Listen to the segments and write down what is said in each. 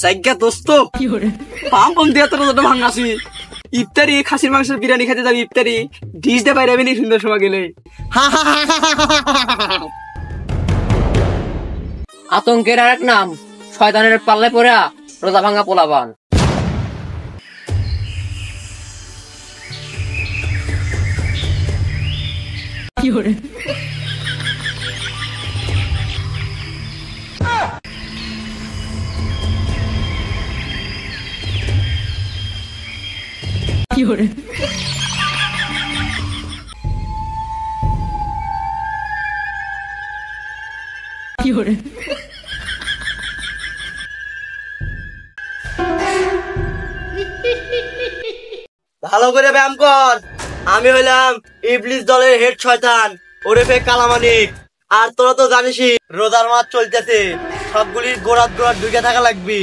জায়গা দোস্ত পাম পাম দিয়ে তোর ভাঙাছি ইফতারি খাসির মাংসের বিরিয়ানি খেতে যাবি ইফতারি ডিশ দে বাইরে নি সুন্দর সময় গেলে আতঙ্কের আরেক নাম শয়তানের পাল্লে পড়া রোজা ভাঙা পোলাপান। ভালো করে ব্যায়াম কর। আমি হইলাম ইবলিস দলের হেড শয়তান ওরেফে কালামানিক। আর তোরা তো জানিসই রোজার মাস চলতেছে, সবগুলির গোড়াত গোড়াত ঢুকে থাকা লাগবি।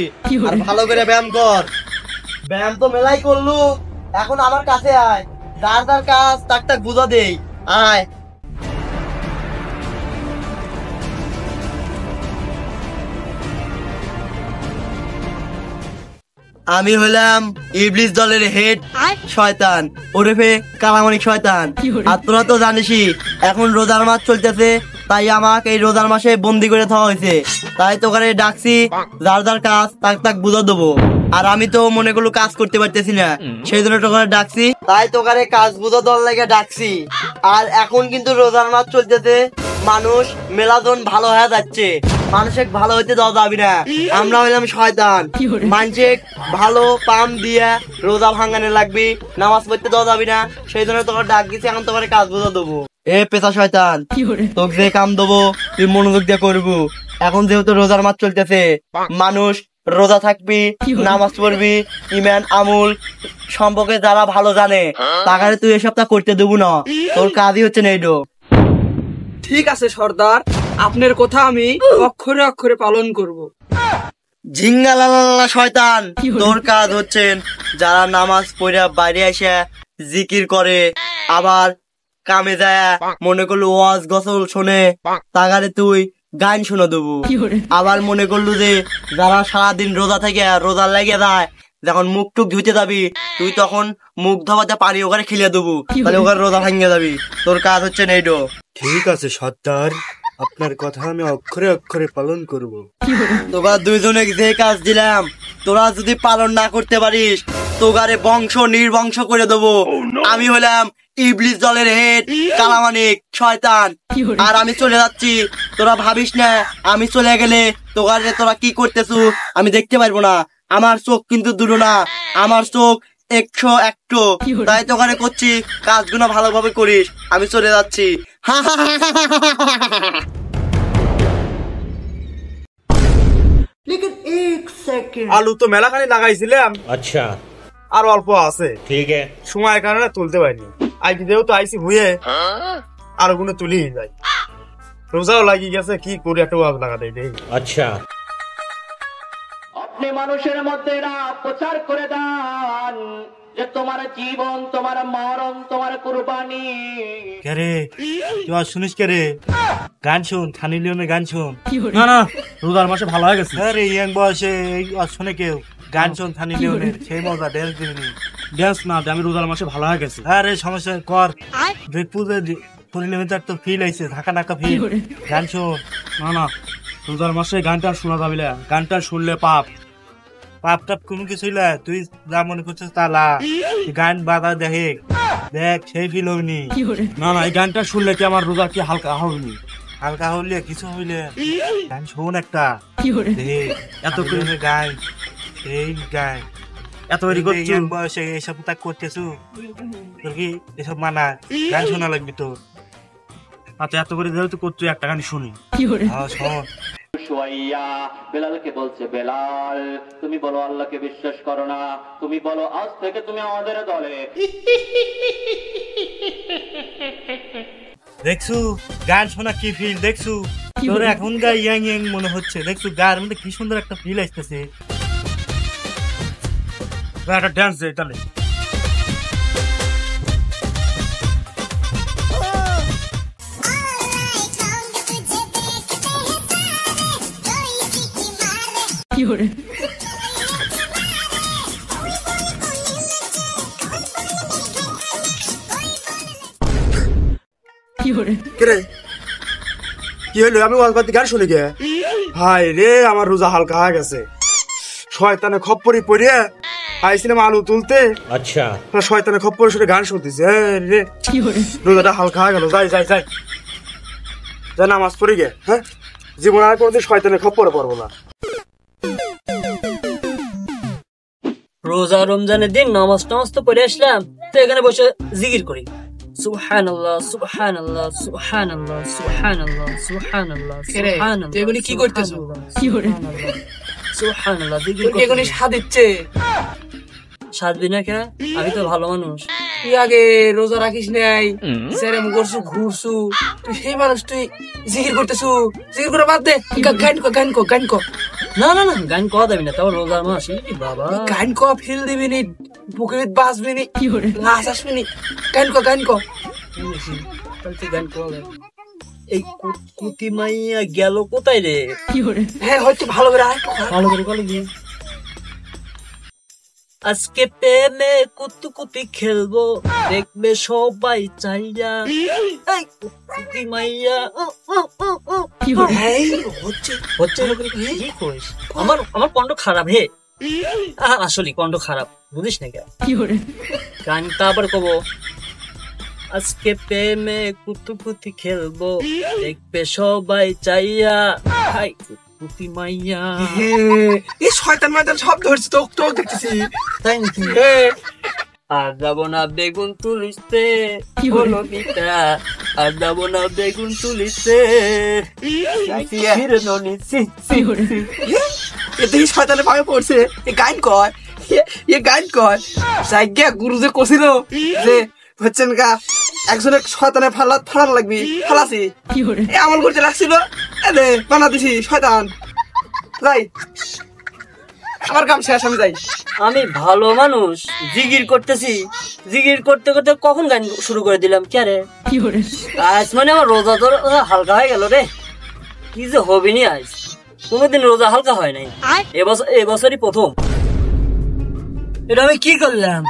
আর ভালো করে ব্যায়াম কর। ব্যায়াম তো মেলাই করলু, এখন আমার কাছে আয়, যার যার কাজ তাক তাক বুঝা দেই। আয় আমি হলাম ইবলিস দলের হেড শয়তান ওরেফে কালামানিক শয়তান। আর তোরা তো জানিসই এখন রোজার মাস চলতেছে, তাই আমাকে এই রোজার মাসে বন্দি করে থাকা হয়েছে। তাই তোকে ডাকছি, যার যার কাজ তাক তাক বুঝা দেবো। আর আমি তো মনে করলো কাজ করতে পারতেছি না, সেই জন্য তোকে ডাকছি, তাই তোকে কাজ বুঝা দেওয়ার লাগে ডাকছি। আর এখন কিন্তু রোজার মাস চলতেছে, মানুষ মেলাজন ভালো হয়ে যাচ্ছে, মানুষের ভালো হইতে দেওয়া যাবি না। আমরা হইলাম শয়তান, মানুষের ভালো পাম দিয়া রোজা ভাঙানে লাগবি, নামাজ পড়তে দেওয়া যাবি না। সেই জন্য তোকে ডাক দিচ্ছি, এখন তোমার কাজ বুঝা দেবো। এ পেশা শয়তান, তোকে যে কাম দেবো তুই মনোযোগ দিয়ে করবো। এখন যেহেতু রোজার মাস চলতেছে, মানুষ রোজা থাকবি, নামাজ পড়বি, ইমান আমুল সম্পর্কে যারা ভালো জানে তাকে তুই এ সপ্তাহ করতে দেবো না, তোর কাজই হচ্ছে না এইটো। ঠিক আছে সর্দার, আপনার কথা আমি অক্ষরে অক্ষরে পালন করব। ঝিঙ্গালালা শয়তান, তোর কাজ হচ্ছে যারা নামাজ পড়া বাইরে এসে জিকির করে, আবার কামে যায় মনে করলো ওয়াজ গসল শোনে, তাগারে তুই গান শুনে দেবো। আবার মনে করলু যে যারা সারাদিন রোজা থেকে রোজা লেগে যায়, যখন মুখ টুক ধুতে যাবি তুই তখন মুখ ধোয়াতে পানি ওখানে খেলে দেবো, তাহলে ওখানে রোজা ভাঙিয়ে যাবি। তোর কাজ হচ্ছে না এইটো। ঠিক আছে সর্দার, আপনার কথা আমি অক্ষরে অক্ষরে পালন করব। তোরা দুইজনে যে কাজ দিলাম তোরা যদি পালন না করতে পারিস তোগারে বংশ নির্বংশ করে দেবো। আমি হলাম ইবলিস দলের হেড কালামানিক শয়তান, আর আমি চলে যাচ্ছি। তোরা ভাবিস না আমি চলে গেলে তোগারে তোরা কি করতেছু আমি দেখতে পারবো না। আমার চোখ কিন্তু দুটো না, আমার চোখ 101। তাই তোখানে করছি, কাজগুলো ভালোভাবে করিস। আমি চলে যাচ্ছি। আলু তো মেলাখানি লাগাইছিলাম, अच्छा আর অল্প আছে, ठीक है সময়ের কারণে তুলতে পারিনি। আইটি দেও তো আইসি ভুয়ে আর ওগুলো তুলি যাই। রোজাও লাগিয়ে গেছে, কি করে একটা লাগা দেয় দেই। अच्छा আপনি মানুষের মধ্যে এরা প্রচার করে দেন যে তোমার জীবন, তোমার মরণ, তোমার কুরবানি। কে রে তুই আজ শুনিস কে রে? গান শুন, সানি লিওনের গান শুন। না না, রোজার মাসে ভালো হয়ে গেছে। আরে ইয়াং বয়সে এই আজ শুনে কেউ গান শুন সানি লিওনের, সেই মজা ড্যান্স দিবি। ড্যান্স না, আমি রোজার মাসে ভালো হয়ে গেছে। আরে সমস্যা কর, দেখবো যে সানি লিওনের তো ফিল আইছে, ঢাকা ঢাকা ফিল। গান শুন। না না, রোজার মাসে গানটা শোনা যাবে না, গানটা শুনলে পাপ। পাপ টাপ কোনো কিছু না, তুই যা মনে করছিস তা লা। গান বাজা দেখে দেখ, সেই ফিল হবনি। না না, এই গানটা শুনলে কি আমার রোজা কি হালকা হবনি? হালকা হইলে কিছু হইলে গান শোন একটা। এত করে গান, এই গান এত দেরি করছি, বয়সে এইসব তা করতেছু, তোর কি এসব মানা? গান শোনা লাগবি তোর। আচ্ছা এত করে যেহেতু করছো, একটা গান শুনি। হ্যাঁ শোন। শুয়াইয়া বেলালকে বলছে, বেলাল তুমি বলো আল্লাহকে বিশ্বাস করো না, তুমি বলো আজ থেকে তুমি আমাদের দলে। দেখছু গান শোনা কি ফিল, দেখছু তোর এখন গা ইয়াং ইয়াং মনে হচ্ছে, দেখছু গার মধ্যে কি সুন্দর একটা ফিল আসতেছে। একটা ডান্স দে তাহলে। কে রে কি হলো আমি ওয়াজবাতি গান শুনি গে হাই রে আমার রোজা হালকা হয়ে গেছে শয়তানে খপ্পরি পড়িয়া আইছিলাম আলু তুলতে अच्छा শয়তানে খপ্পরি শুনে গান শুনতেছে রে রোজাটা হালকা হয়ে গেল যাই যাই যাই যা নামাজ পড়ি গে হ্যাঁ জীবন আর কোনোদিন শয়তানে খপ্পরে পড়বো না রোজা রমজানের দিন নামাজ টামাজ তো পড়ে আসলাম, তো এখানে বসে জিকির করি সুবহানাল্লাহ সুবহানাল্লাহ সুবহানাল্লাহ সুবহানাল্লাহ সুবহানাল্লাহ রে, সুবহানাল্লাহ তুই এগুলি কি করতেছো? সুবহানাল্লাহ জিকির তোর কি এগুলি করতেছি। স্বাদ দিচ্ছে? সাজবি না কে? আমি তো ভালো মানুষ। তুই আগে রোজা রাখিস নাই, সেরেম করছু ঘুরছু, তুই সেই মানুষ, তুই জিকির করতেছু, জিকির করে বাদ দে, গান কর গান কর গান কর না না না, গান কওয়া যাবি না, তাও রোজার মাস। ই বাবা, গান কর, ফিল দিবি নি, বুকের বাজবি নি, লাশ আসবি নি, গান কর গান কর। তাহলে তুই গান কওয়া যাবে। এই কুতি মাইয়া গেল কোথায় রে? হ্যাঁ হয়তো ভালো করে আরেকটু খা। ভালো করে বলো দি। আজকে প্রেমে কুতুকুতি খেলবো, দেখবে সবাই চাইয়া। এই কুতি মাইয়া এই হচ্ছে হচ্ছে কি কইস? আমার কণ্ঠ খারাপ হে। আসলে কণ্ঠ খারাপ, বুঝিস না কে? গানটা আবার কব, আজকে প্রেমে কুতুকুতি খেলবো, দেখবে সবাই চাইয়া। হাই কুতি মাইয়া, এই শয়তান মাইতান সব ধরছি, তো তো দেখতেছি। তাই নাকি? আর যাবো না বেগুন তুলিতে, হলো পিতা। আর যাবো না বেগুন তুলিতে, এতেই শয়তানের ভাবে পড়ছে। এ গান কর, এ গান কর। জায়গা গুরু যে কছিল যে হচ্ছেন গা একজনে শয়তানে ফাড়ান লাগবি, ফালাসি এ আমল করতে লাগছিল, এ বানা দিছি শয়তান। যাই আমার কাম শেষ, আমি যাই। আমি ভালো মানুষ, জিগির করতেছি, জিগির করতে করতে কখন গান শুরু করে দিলাম। কে রে? আজ মানে আমার রোজা তো হালকা হয়ে গেল রে। কি যে হবে নি আজ, কোনোদিন রোজা হালকা হয় নাই, এবছরই প্রথম। এটা আমি কি করলাম?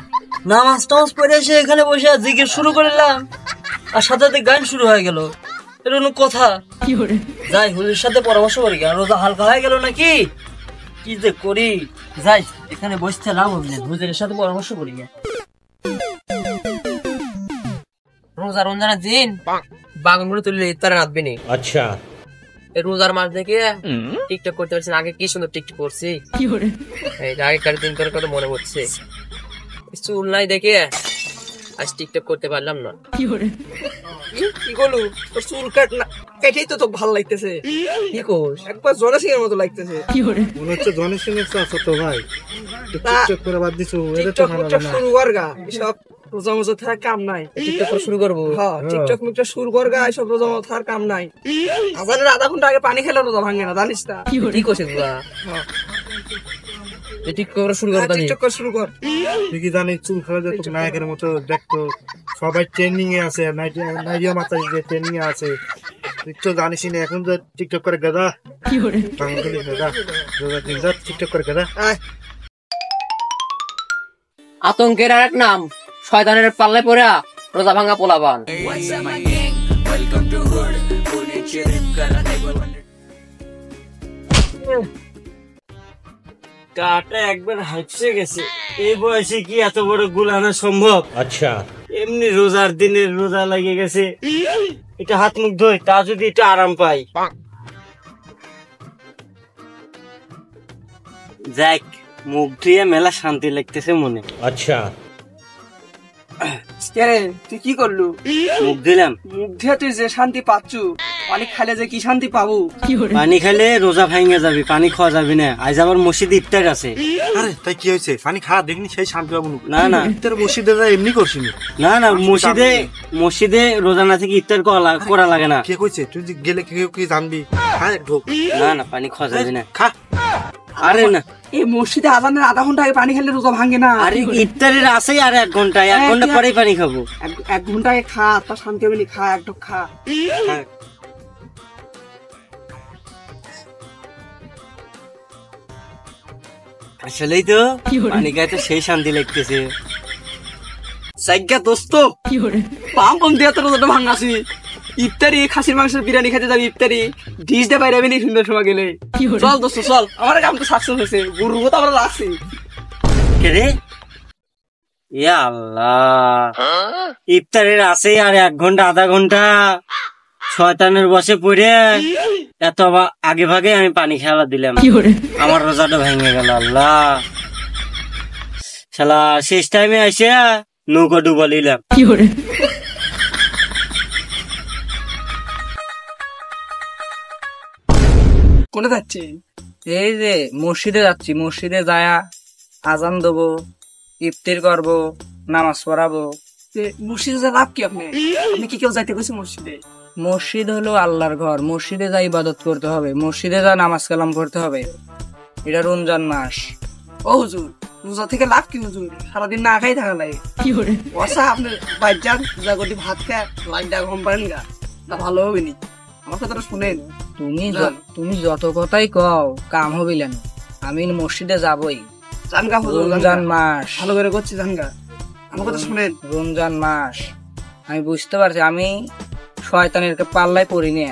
নামাজ টামাজ পড়ে এসে এখানে বসে জিগির শুরু করলাম, আর সাথে সাথে গান শুরু হয়ে গেল। এটা কোনো কথা? যাই হুজুরের সাথে পরামর্শ করি, রোজা হালকা হয়ে গেল নাকি, কি যে করি। যাই এখানে বসতে লাভ হবে না, হুজুরের সাথে পরামর্শ করি। রোজা রমজানের দিন বাগান গুলো তুলে ইফতারে রাঁধবি নি। अच्छा এই রোজার মাস দেখে টিকটক করতে পারছি না। আগে কি সুন্দর টিকটক করছি, এই যে আগেকার দিন তোর কথা মনে পড়ছে। চুল নাই দেখে আজ টিকটক করতে পারলাম না। কি করলু? তোর চুল কাট না, কেটেই তো তোকে ভালো লাগতেছে। কি কোস? একবার জনা সিং এর মতো লাগতেছে। মনে হচ্ছে জনি সিং এর চাচা তো ভাই টিকটক করে বাদ দিছো এটা তো টিকটক ভালো মিকটক না শুরু কর গা, এসব রোজা মোজা থাকার কাম নাই। টিকটক করে শুরু করবো। হ্যাঁ টিকটক মিকটক শুরু কর গা, এসব রোজা মোজা থাকার কাম নাই। আজানের আধা ঘন্টা আগে পানি খেলে রোজা ভাঙে না, জানিস না? কি করছিস তোরা? টিকটক করে শুরু করবো। টিকটক করে শুরু কর। তুই কি জানিস চুল ফেলে যেত নায়কের মতো দেখতো, সবাই ট্রেনিং এ আছে, নাইরিয়া মাতা যে ট্রেনিং এ আছে, তুই তো জানিস না এখন যে টিকটক করে গাদা গাদা টিকটক করে গাদা। আতঙ্কের আর এক নাম, শয়তানের পাল্লায় পড়া রোজা ভাঙা পোলাপান। কাটা একবার হাঁচে গেছে, এই বয়সে কি এত বড় গুল আনা সম্ভব? अच्छा এমনি রোজার দিনের রোজা লাগে গেছে, এটা হাত মুখ ধোয়, তা যদি একটু আরাম পাই। যাক, মুখ ধুয়ে মেলা শান্তি লাগতেছে মনে। अच्छा কে রে, তুই কি করলু? মুখ দিলাম, মুখ দিয়ে তুই যে শান্তি পাচ্ছু, পানি খাইলে যে কি শান্তি পাবো। পানি খেলে রোজা ভাঙে যাবি, পানি খাওয়া যাবি না। আজ আবার মসজিদে ইফতার আছে। আরে তাই কি হয়েছে? পানি খাওয়া দেখিনি সেই শান্তি পাবো না না তোর মসজিদে যা এমনি করছিস না না, মসজিদে রোজা না থেকে ইফতার করা লাগে না। কে কইছে? তুই যে গেলে কেউ কি জানবি? হ্যাঁ ঢোক না না, পানি খাওয়া যাবে না। খা। আরে না, এই মসজিদে আজানের আধা ঘন্টা আগে পানি খেলে রোজা ভাঙে না। আরে ইফতারের আছে আর 1 ঘন্টা, 1 ঘন্টা পরেই পানি খাবো। এক ঘন্টা আগে খা, তা শান্তি হবে নি। খা, এক ঢোক খা। আসলেই তো পানি খাইতে সেই শান্তি লাগতেছে। জায়গা দোস্ত, পাম পাম দিয়ে তো রোজাটা ভাঙাছি। ইফতারি খাসির মাংসের বিরিয়ানি খেতে যাবি ইফতারি ডিশ দে বাইরে নি সুন্দর সময় গেলে চল দোস্ত চল আমার কাম তো সাকসেস হয়েছে গরু তো আমরা রাখছি কে রে ইয়া আল্লাহ ইফতারের আছে আর 1 ঘন্টা আধা ঘন্টা শয়তানের বসে পড়ে এত আগে ভাগে আমি পানি খেলা দিলাম আমার রোজাটা ভেঙে গেল আল্লাহ শালা শেষ টাইমে এসে নৌকা ডুবা নিলাম কোনে যাচ্ছে এই যে মসজিদে যাচ্ছি, মসজিদে যায়া আজান দেবো, ইফতার করবো, নামাজ পড়াবো। মসজিদে যা লাভ কি আপনি আপনি কি কেউ যাইতে গেছে মসজিদে মসজিদ হলো আল্লাহর ঘর, মসজিদে যা ইবাদত করতে হবে, মসজিদে যা নামাজ কালাম পড়তে হবে। এটা রমজান মাস। ও হুজুর রোজা থেকে লাভ কি হুজুর সারাদিন না খাই থাকা লাগে বসা আপনি বাচ্চার পূজা করতে ভাত খায় লাইনটা ঘুম পারেন গা তা ভালো হবে নি আমার কথাটা শুনেন তুমি যত কথাই কও কাম হবিল না, আমি মসজিদে যাবই। জানগা হুজুর রমজান মাস ভালো করে করছি জানগা আমার কথা শুনেন রমজান মাস আমি বুঝতে পারছি, আমি শয়তানের পাল্লায় পড়িনি।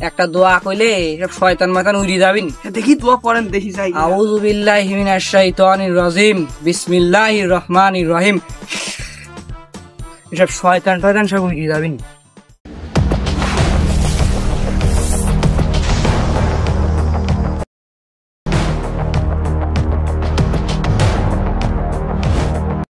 একটা দোয়া কইলে সব শয়তান মাতান উড়ি যাবিন। দেখি দোয়া পড়েন দেখি যাই আউযু বিল্লাহি মিনাশ শাইতানির রাজিম বিসমিল্লাহির রহমানির রহিম। এসব শয়তান টয়তান সব উড়ি যাবিন।